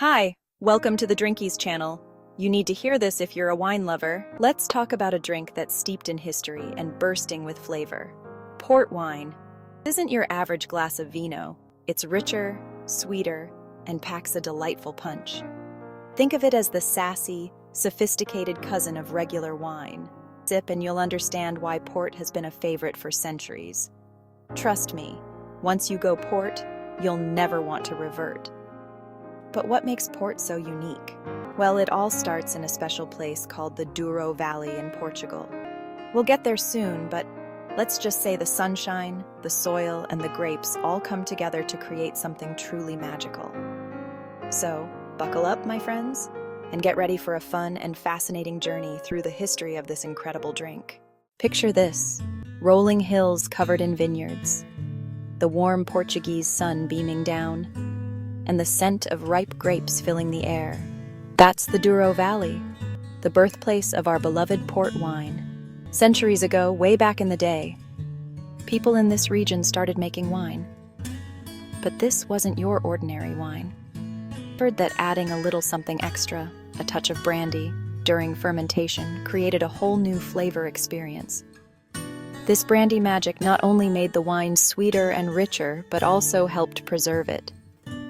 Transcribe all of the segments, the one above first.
Hi, welcome to the Drinkies channel. You need to hear this if you're a wine lover. Let's talk about a drink that's steeped in history and bursting with flavor. Port wine. It isn't your average glass of vino. It's richer, sweeter, and packs a delightful punch. Think of it as the sassy, sophisticated cousin of regular wine. Sip and you'll understand why port has been a favorite for centuries. Trust me, once you go port, you'll never want to revert. But what makes port so unique? Well, it all starts in a special place called the Douro Valley in Portugal. We'll get there soon, but let's just say the sunshine, the soil, and the grapes all come together to create something truly magical. So, buckle up, my friends, and get ready for a fun and fascinating journey through the history of this incredible drink. Picture this: rolling hills covered in vineyards, the warm Portuguese sun beaming down, and the scent of ripe grapes filling the air. That's the Douro Valley, the birthplace of our beloved port wine. Centuries ago, way back in the day, people in this region started making wine. But this wasn't your ordinary wine. Heard that adding a little something extra, a touch of brandy, during fermentation created a whole new flavor experience. This brandy magic not only made the wine sweeter and richer, but also helped preserve it.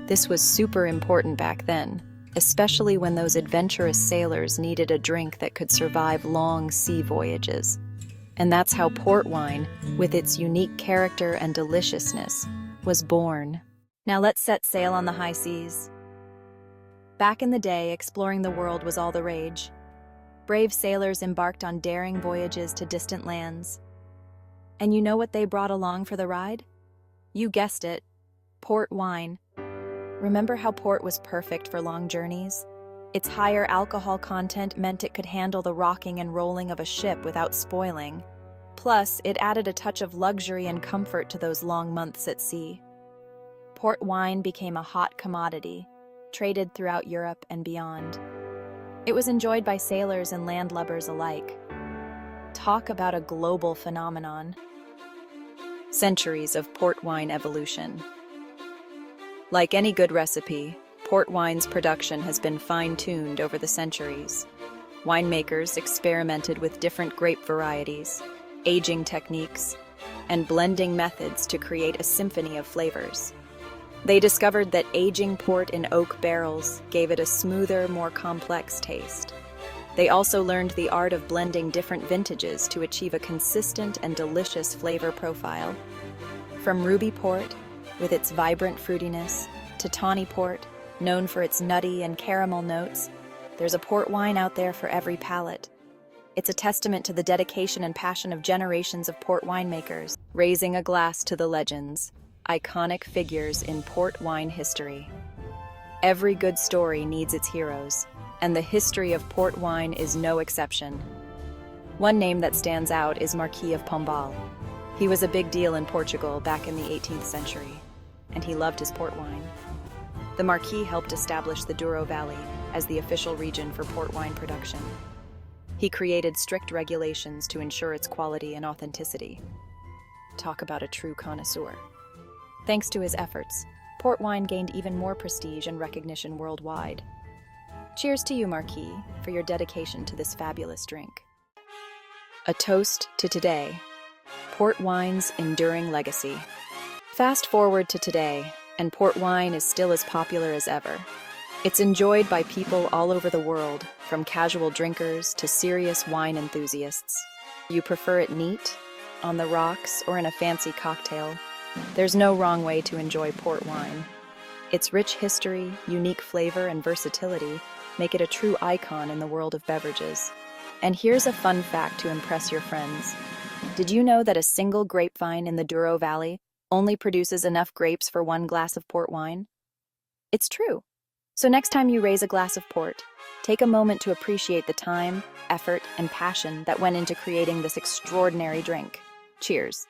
This was super important back then, especially when those adventurous sailors needed a drink that could survive long sea voyages. And that's how port wine, with its unique character and deliciousness, was born. Now let's set sail on the high seas. Back in the day, exploring the world was all the rage. Brave sailors embarked on daring voyages to distant lands. And you know what they brought along for the ride? You guessed it, port wine. Remember how port was perfect for long journeys? Its higher alcohol content meant it could handle the rocking and rolling of a ship without spoiling. Plus, it added a touch of luxury and comfort to those long months at sea. Port wine became a hot commodity, traded throughout Europe and beyond. It was enjoyed by sailors and landlubbers alike. Talk about a global phenomenon. Centuries of port wine evolution. Like any good recipe, port wine's production has been fine-tuned over the centuries. Winemakers experimented with different grape varieties, aging techniques, and blending methods to create a symphony of flavors. They discovered that aging port in oak barrels gave it a smoother, more complex taste. They also learned the art of blending different vintages to achieve a consistent and delicious flavor profile. From ruby port, with its vibrant fruitiness, to tawny port, known for its nutty and caramel notes, there's a port wine out there for every palate. It's a testament to the dedication and passion of generations of port winemakers, raising a glass to the legends, iconic figures in port wine history. Every good story needs its heroes, and the history of port wine is no exception. One name that stands out is Marquis of Pombal. He was a big deal in Portugal back in the 18th century, and he loved his port wine. The Marquis helped establish the Douro Valley as the official region for port wine production. He created strict regulations to ensure its quality and authenticity. Talk about a true connoisseur. Thanks to his efforts, port wine gained even more prestige and recognition worldwide. Cheers to you, Marquis, for your dedication to this fabulous drink. A toast to today. Port wine's enduring legacy. Fast forward to today, and port wine is still as popular as ever. It's enjoyed by people all over the world, from casual drinkers to serious wine enthusiasts. You prefer it neat, on the rocks, or in a fancy cocktail? There's no wrong way to enjoy port wine. Its rich history, unique flavor, and versatility make it a true icon in the world of beverages. And here's a fun fact to impress your friends. Did you know that a single grapevine in the Douro Valley only produces enough grapes for one glass of port wine? It's true. So next time you raise a glass of port, take a moment to appreciate the time, effort, and passion that went into creating this extraordinary drink. Cheers.